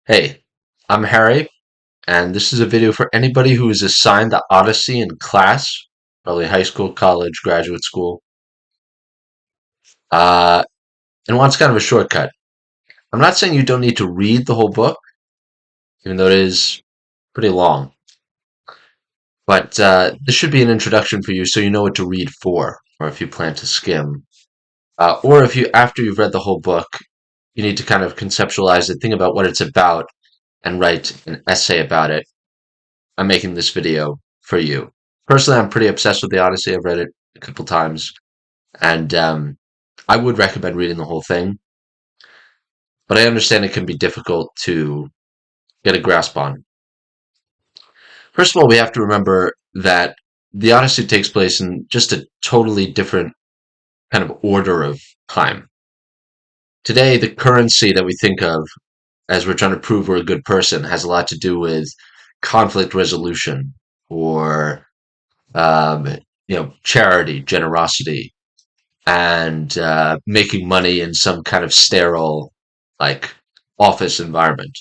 Hey, I'm Harry, and this is a video for anybody who is assigned the Odyssey in class, probably high school, college, graduate school, uh, and wants kind of a shortcut. I'm not saying you don't need to read the whole book, even though it is pretty long, but this should be an introduction for you so you know what to read for, or if you plan to skim. Or if you, after you've read the whole book, you need to kind of conceptualize it, think about what it's about, and write an essay about it. I'm making this video for you. Personally, I'm pretty obsessed with the Odyssey. I've read it a couple times, and I would recommend reading the whole thing, but I understand it can be difficult to get a grasp on. First of all, we have to remember that the Odyssey takes place in just a totally different kind of order of time. Today, the currency that we think of as we're trying to prove we're a good person has a lot to do with conflict resolution or um, charity, generosity, and making money in some kind of sterile, like, office environment.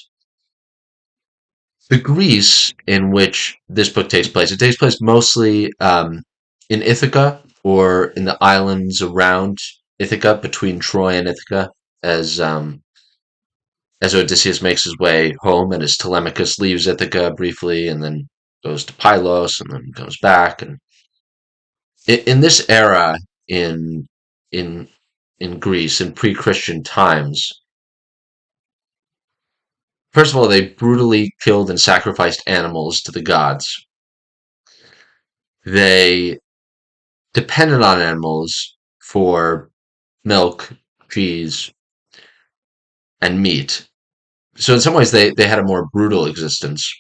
The Greece in which this book takes place, it takes place mostly in Ithaca or in the islands around Ithaca, between Troy and Ithaca, as as Odysseus makes his way home, and as Telemachus leaves Ithaca briefly, and then goes to Pylos, and then comes back. And in this era in in in Greece in pre-Christian times, first of all, they brutally killed and sacrificed animals to the gods. They depended on animals for milk, cheese, and meat. So in some ways, they had a more brutal existence.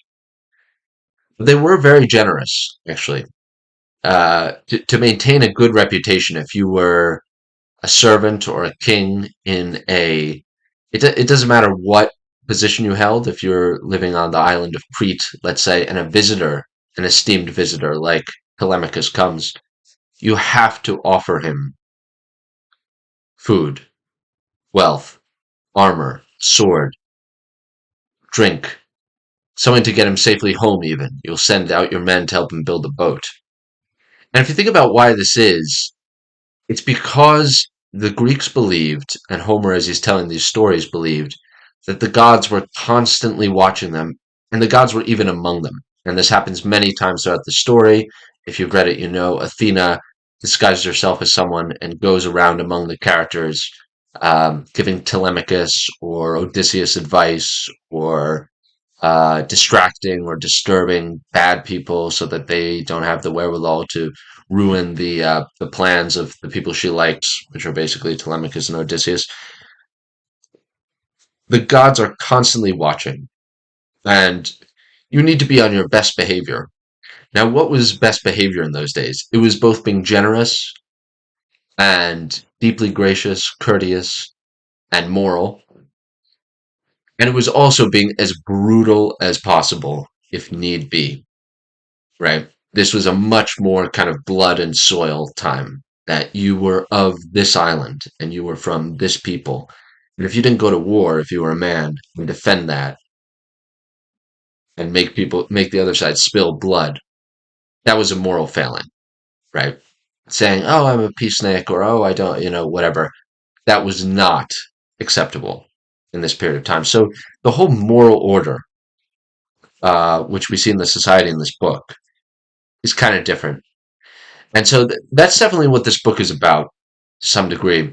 But they were very generous, actually. To maintain a good reputation, if you were a servant or a king it doesn't matter what position you held. If you're living on the island of Crete, let's say, and a visitor, an esteemed visitor like Telemachus comes, you have to offer him food, wealth, armor, sword, drink, something to get him safely home even. You'll send out your men to help him build a boat. And if you think about why this is, it's because the Greeks believed, and Homer, as he's telling these stories, believed that the gods were constantly watching them, and the gods were even among them. And this happens many times throughout the story. If you've read it, you know Athena disguises herself as someone and goes around among the characters, giving Telemachus or Odysseus advice, or distracting or disturbing bad people so that they don't have the wherewithal to ruin the plans of the people she likes, which are basically Telemachus and Odysseus. The gods are constantly watching, and you need to be on your best behavior. Now, what was best behavior in those days? It was both being generous and deeply gracious, courteous, and moral. And it was also being as brutal as possible if need be, right? This was a much more kind of blood and soil time, that you were of this island and you were from this people. And if you didn't go to war, if you were a man, and defend that and make the other side spill blood, that was a moral failing, right? Saying, "Oh, I'm a peace snake," or "Oh, I don't," whatever. That was not acceptable in this period of time. So the whole moral order, which we see in the society in this book, is kind of different. And so that's definitely what this book is about to some degree.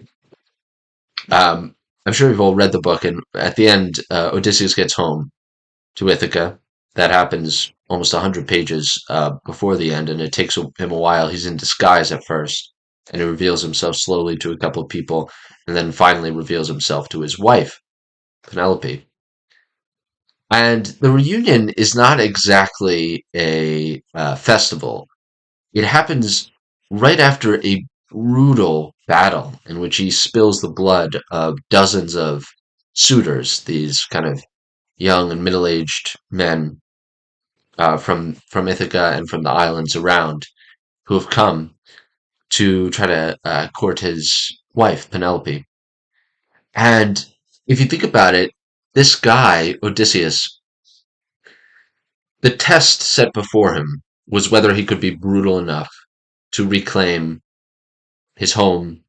I'm sure you've all read the book, and at the end, Odysseus gets home to Ithaca. That happens almost 100 pages before the end, and it takes him a while. He's in disguise at first, and he reveals himself slowly to a couple of people, and then finally reveals himself to his wife, Penelope. And the reunion is not exactly a festival. It happens right after a brutal battle in which he spills the blood of dozens of suitors, these kind of young and middle-aged men from Ithaca and from the islands around, who have come to try to court his wife, Penelope. And if you think about it, this guy, Odysseus, the test set before him was whether he could be brutal enough to reclaim his home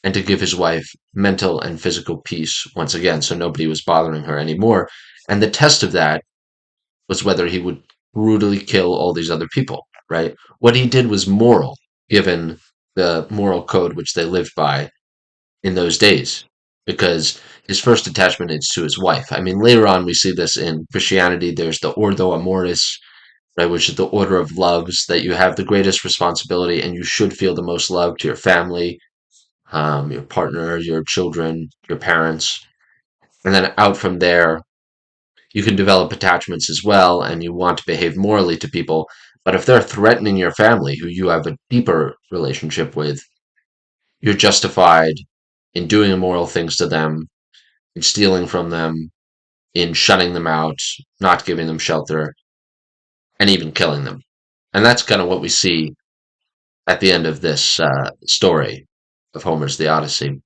and to give his wife mental and physical peace once again, so nobody was bothering her anymore. And the test of that was whether he would brutally kill all these other people, right? What he did was moral, given the moral code which they lived by in those days, because his first attachment is to his wife. I mean, later on, we see this in Christianity. There's the Ordo Amoris, right, which is the order of loves, that you have the greatest responsibility and you should feel the most love to your family, your partner, your children, your parents. And then out from there, you can develop attachments as well, and you want to behave morally to people. But if they're threatening your family, who you have a deeper relationship with, you're justified in doing immoral things to them, in stealing from them, in shutting them out, not giving them shelter, and even killing them. And that's kind of what we see at the end of this story of Homer's The Odyssey.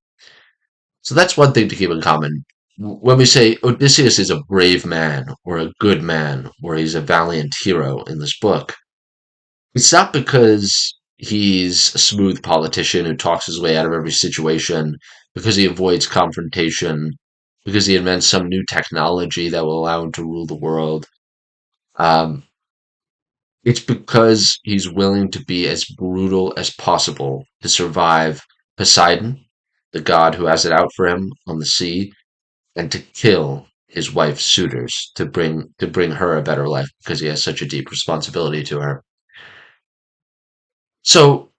So that's one thing to keep in common. When we say Odysseus is a brave man, or a good man, or he's a valiant hero in this book, it's not because he's a smooth politician who talks his way out of every situation, because he avoids confrontation, because he invents some new technology that will allow him to rule the world. Um, it's because he's willing to be as brutal as possible to survive Poseidon, the god who has it out for him on the sea, and to kill his wife's suitors to bring her a better life because he has such a deep responsibility to her. So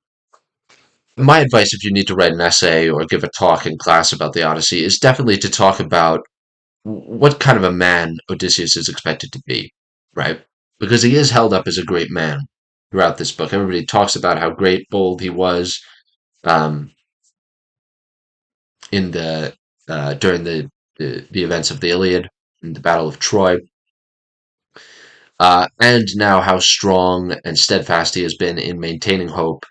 my advice, if you need to write an essay or give a talk in class about the Odyssey, is definitely to talk about what kind of a man Odysseus is expected to be, right? Because he is held up as a great man throughout this book. Everybody talks about how great, bold he was um, in the during the events of the Iliad and the Battle of Troy, and now how strong and steadfast he has been in maintaining hope,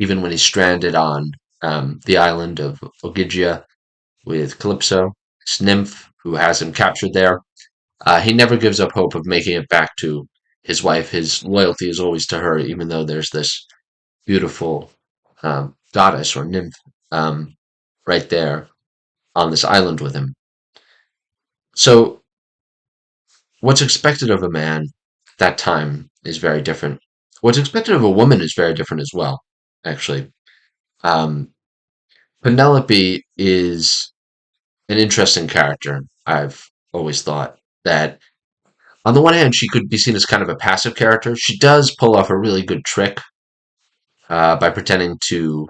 even when he's stranded on the island of Ogygia with Calypso, this nymph who has him captured there. He never gives up hope of making it back to his wife. His loyalty is always to her, even though there's this beautiful goddess or nymph right there on this island with him. So, what's expected of a man at that time is very different. What's expected of a woman is very different as well, actually. Um, Penelope is an interesting character, I've always thought. That on the one hand, she could be seen as kind of a passive character. She does pull off a really good trick by pretending to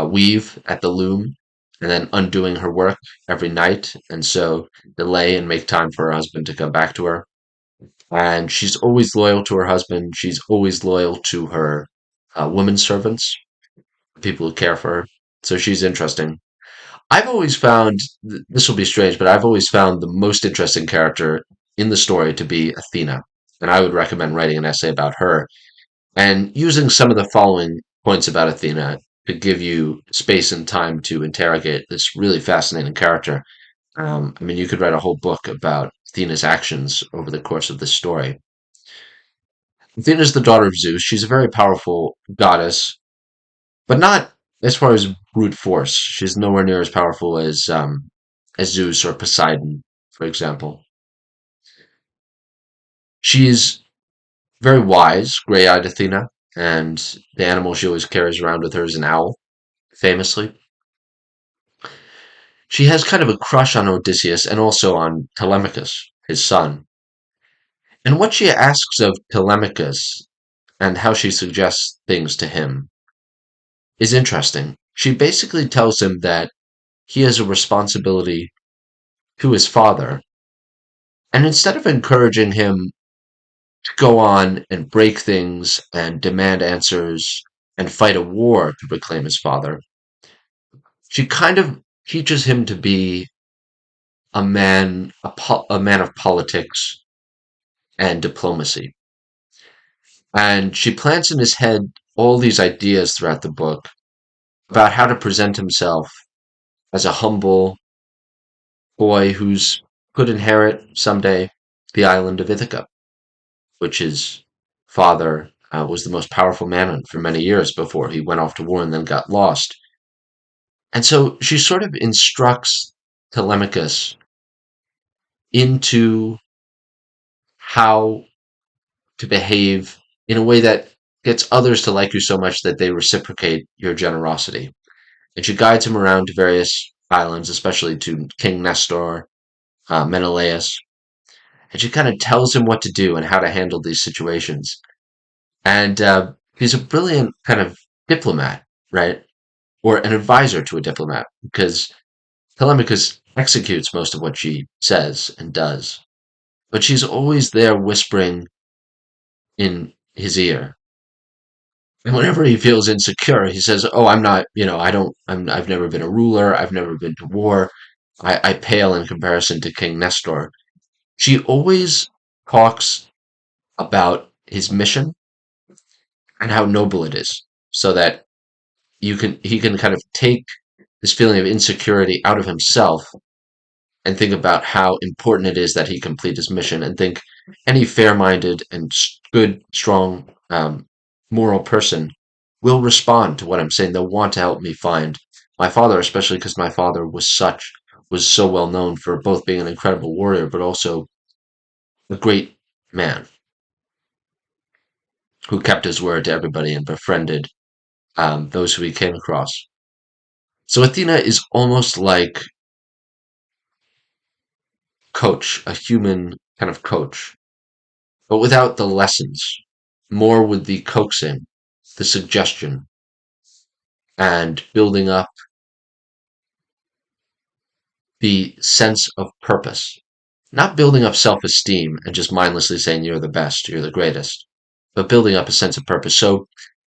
weave at the loom and then undoing her work every night, and so delay and make time for her husband to come back to her. And she's always loyal to her husband. She's always loyal to her women servants, people who care for her. So she's interesting. I've always found, this will be strange, but I've always found the most interesting character in the story to be Athena. And I would recommend writing an essay about her and using some of the following points about Athena to give you space and time to interrogate this really fascinating character. I mean, you could write a whole book about Athena's actions over the course of this story. Athena is the daughter of Zeus. She's a very powerful goddess, but not as far as brute force. She's nowhere near as powerful as Zeus or Poseidon, for example. She's very wise, gray-eyed Athena, and the animal she always carries around with her is an owl, famously. She has kind of a crush on Odysseus and also on Telemachus, his son. And what she asks of Telemachus and how she suggests things to him is interesting. She basically tells him that he has a responsibility to his father, and instead of encouraging him to go on and break things and demand answers and fight a war to reclaim his father, she kind of teaches him to be a man of politics and diplomacy. And she plants in his head all these ideas throughout the book about how to present himself as a humble boy who's could inherit someday the island of Ithaca, which his father was the most powerful man on for many years before he went off to war and then got lost. And so she sort of instructs Telemachus into how to behave in a way that gets others to like you so much that they reciprocate your generosity. And she guides him around to various islands, especially to King Nestor, Menelaus, and she kind of tells him what to do and how to handle these situations. And he's a brilliant kind of diplomat, right? Or an advisor to a diplomat, because Telemachus executes most of what she says and does. But she's always there whispering in his ear. And whenever he feels insecure, he says, "Oh, I'm not, I've never been a ruler. I've never been to war. I pale in comparison to King Nestor." She always talks about his mission and how noble it is, so that he can kind of take this feeling of insecurity out of himself and think about how important it is that he complete his mission, and think any fair-minded and good, strong, moral person will respond to what I'm saying. They'll want to help me find my father, especially because my father was so well known for both being an incredible warrior, but also a great man who kept his word to everybody and befriended those who he came across. So Athena is almost like coach, a human kind of coach, but without the lessons, more with the coaxing, the suggestion, and building up the sense of purpose. Not building up self esteem and just mindlessly saying you're the best, you're the greatest, but building up a sense of purpose. So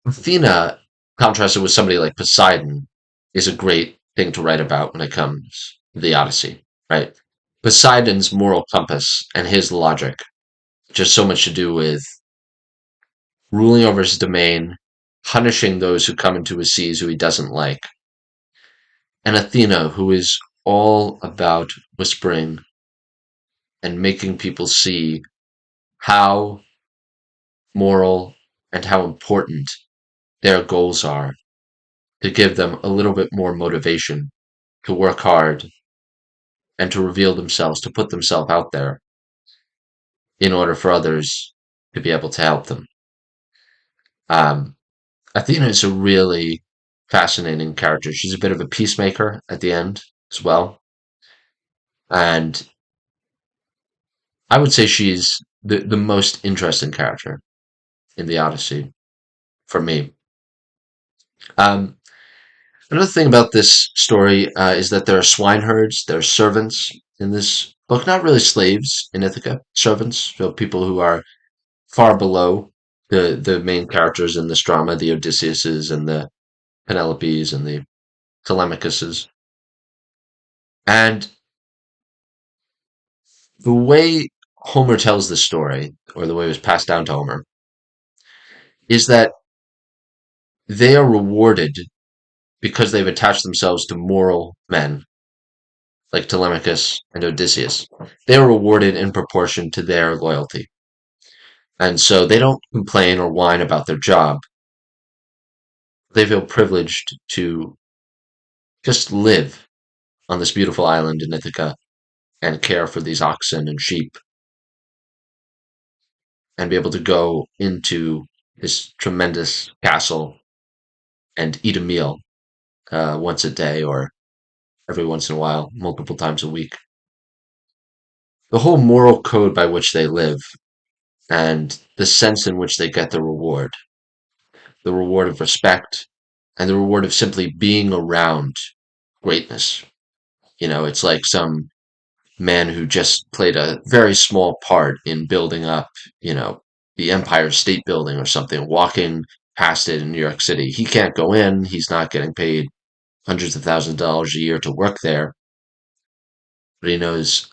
Athena, contrasted with somebody like Poseidon, is a great thing to write about when it comes to the Odyssey, right? Poseidon's moral compass and his logic just so much to do with ruling over his domain, punishing those who come into his seas who he doesn't like, and Athena, who is all about whispering and making people see how moral and how important their goals are, to give them a little bit more motivation to work hard and to reveal themselves, to put themselves out there in order for others to be able to help them. Um, Athena is a really fascinating character. She's a bit of a peacemaker at the end as well. And I would say she's the most interesting character in the Odyssey for me. Um, Another thing about this story is that there are swineherds, there are servants in this book, not really slaves in Ithaca, servants, so people who are far below the main characters in this drama, the Odysseus's and the Penelopes and the Telemachuses. And the way Homer tells this story, or the way it was passed down to Homer, is that they are rewarded because they've attached themselves to moral men like Telemachus and Odysseus. They are rewarded in proportion to their loyalty. And so they don't complain or whine about their job. They feel privileged to just live on this beautiful island in Ithaca and care for these oxen and sheep and be able to go into this tremendous castle and eat a meal once a day or every once in a while, multiple times a week. The whole moral code by which they live and the sense in which they get the reward of respect, and the reward of simply being around greatness. It's like some man who just played a very small part in building up, the Empire State Building or something, walking past it in New York City. He can't go in, he's not getting paid hundreds of thousands of dollars a year to work there, but he knows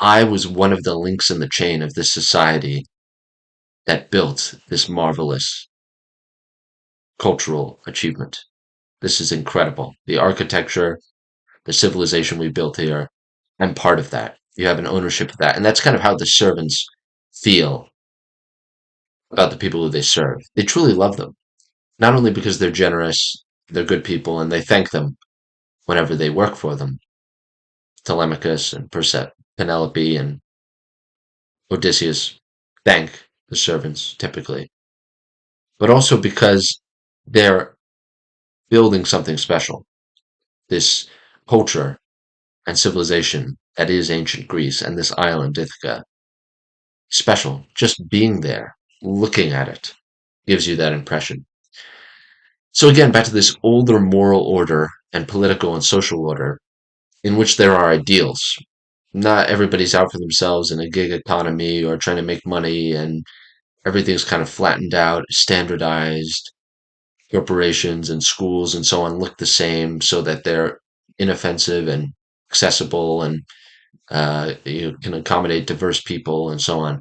I was one of the links in the chain of this society that built this marvelous cultural achievement. This is incredible. The architecture, the civilization we built here. I'm part of that. You have an ownership of that. And that's kind of how the servants feel about the people who they serve. They truly love them, not only because they're generous, they're good people, and they thank them whenever they work for them. Telemachus and Penelope and Odysseus thank the servants typically, but also because they're building something special. This culture and civilization that is ancient Greece and this island, Ithaca, special. Just being there, looking at it, gives you that impression. So again, back to this older moral order and political and social order in which there are ideals. Not everybody's out for themselves in a gig economy or trying to make money, and everything's kind of flattened out, standardized. Corporations and schools and so on look the same so that they're inoffensive and accessible, and you can accommodate diverse people and so on.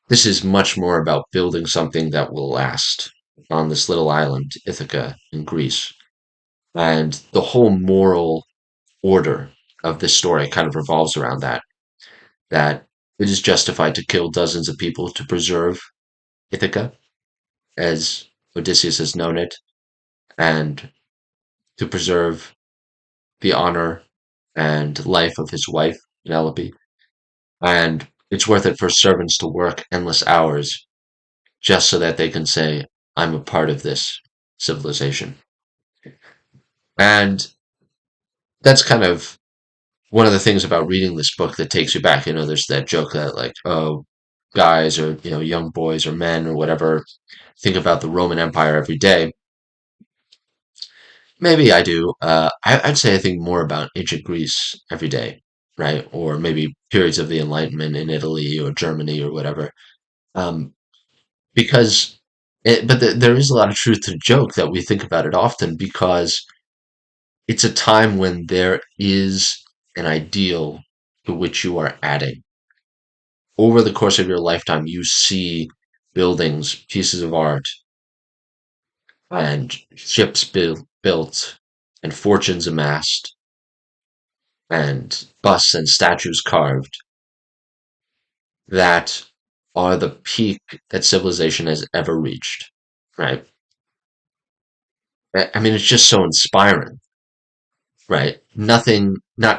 This is much more about building something that will last on this little island, Ithaca, in Greece. And the whole moral order of this story kind of revolves around that, that it is justified to kill dozens of people to preserve Ithaca, as Odysseus has known it, and to preserve the honor and life of his wife, Penelope. And it's worth it for servants to work endless hours just so that they can say, I'm a part of this civilization. And that's kind of one of the things about reading this book that takes you back. There's that joke that, like, oh, guys or, young boys or men or whatever think about the Roman Empire every day. Maybe I do. I'd say I think more about ancient Greece every day, right? Or maybe periods of the Enlightenment in Italy or Germany or whatever. Um, because, there is a lot of truth to the joke that we think about it often because it's a time when there is an ideal to which you are adding. Over the course of your lifetime, you see buildings, pieces of art, and ships built, and fortunes amassed, and busts and statues carved that are the peak that civilization has ever reached, right? I mean, it's just so inspiring, right? Not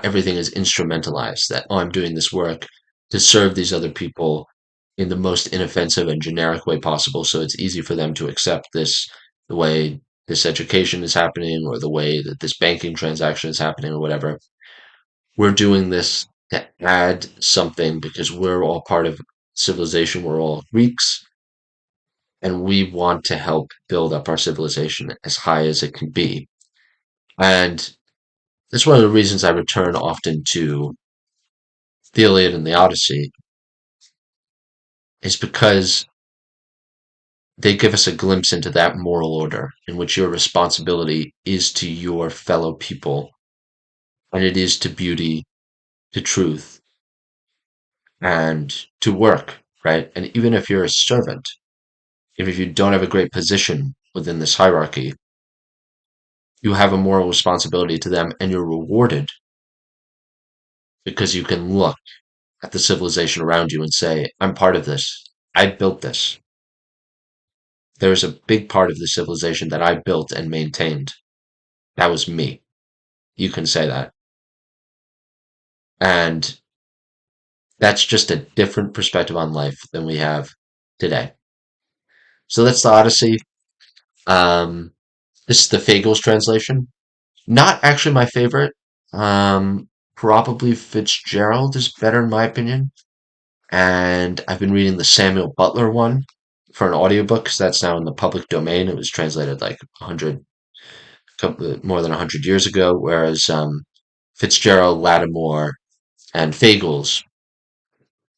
everything is instrumentalized that, oh, I'm doing this work to serve these other people in the most inoffensive and generic way possible. So it's easy for them to accept the way this education is happening or the way that this banking transaction is happening or whatever. We're doing this to add something because we're all part of civilization. We're all Greeks, and we want to help build up our civilization as high as it can be. And that's one of the reasons I return often to the Iliad and the Odyssey, is because they give us a glimpse into that moral order in which your responsibility is to your fellow people, and it is to beauty, to truth, and to work, right? And even if you're a servant, even if you don't have a great position within this hierarchy, you have a moral responsibility to them, and you're rewarded because you can look at the civilization around you and say, I'm part of this. I built this. There's a big part of the civilization that I built and maintained. That was me. You can say that. And that's just a different perspective on life than we have today. So that's the Odyssey. Um, this is the Fagles translation. Not actually my favorite. Probably Fitzgerald is better in my opinion. And I've been reading the Samuel Butler one for an audiobook because that's now in the public domain. It was translated like 100, more than 100 years ago, whereas Fitzgerald, Lattimore, and Fagles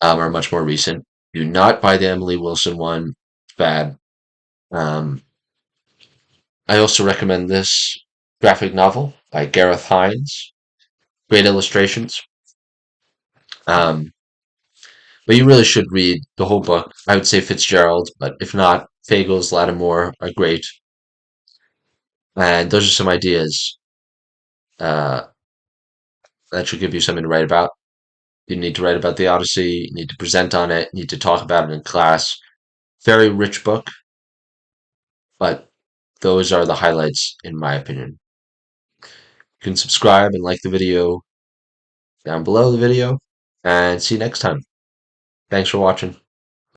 are much more recent. Do not buy the Emily Wilson one. It's bad. Um, I also recommend this graphic novel by Gareth Hines. Great illustrations. Um, but you really should read the whole book. I would say Fitzgerald, but if not, Fagles, Lattimore are great. And those are some ideas uh, That should give you something to write about. You need to write about the Odyssey, you need to present on it, you need to talk about it in class. Very rich book, but those are the highlights in my opinion. You can subscribe and like the video down below the video, and see you next time. Thanks for watching.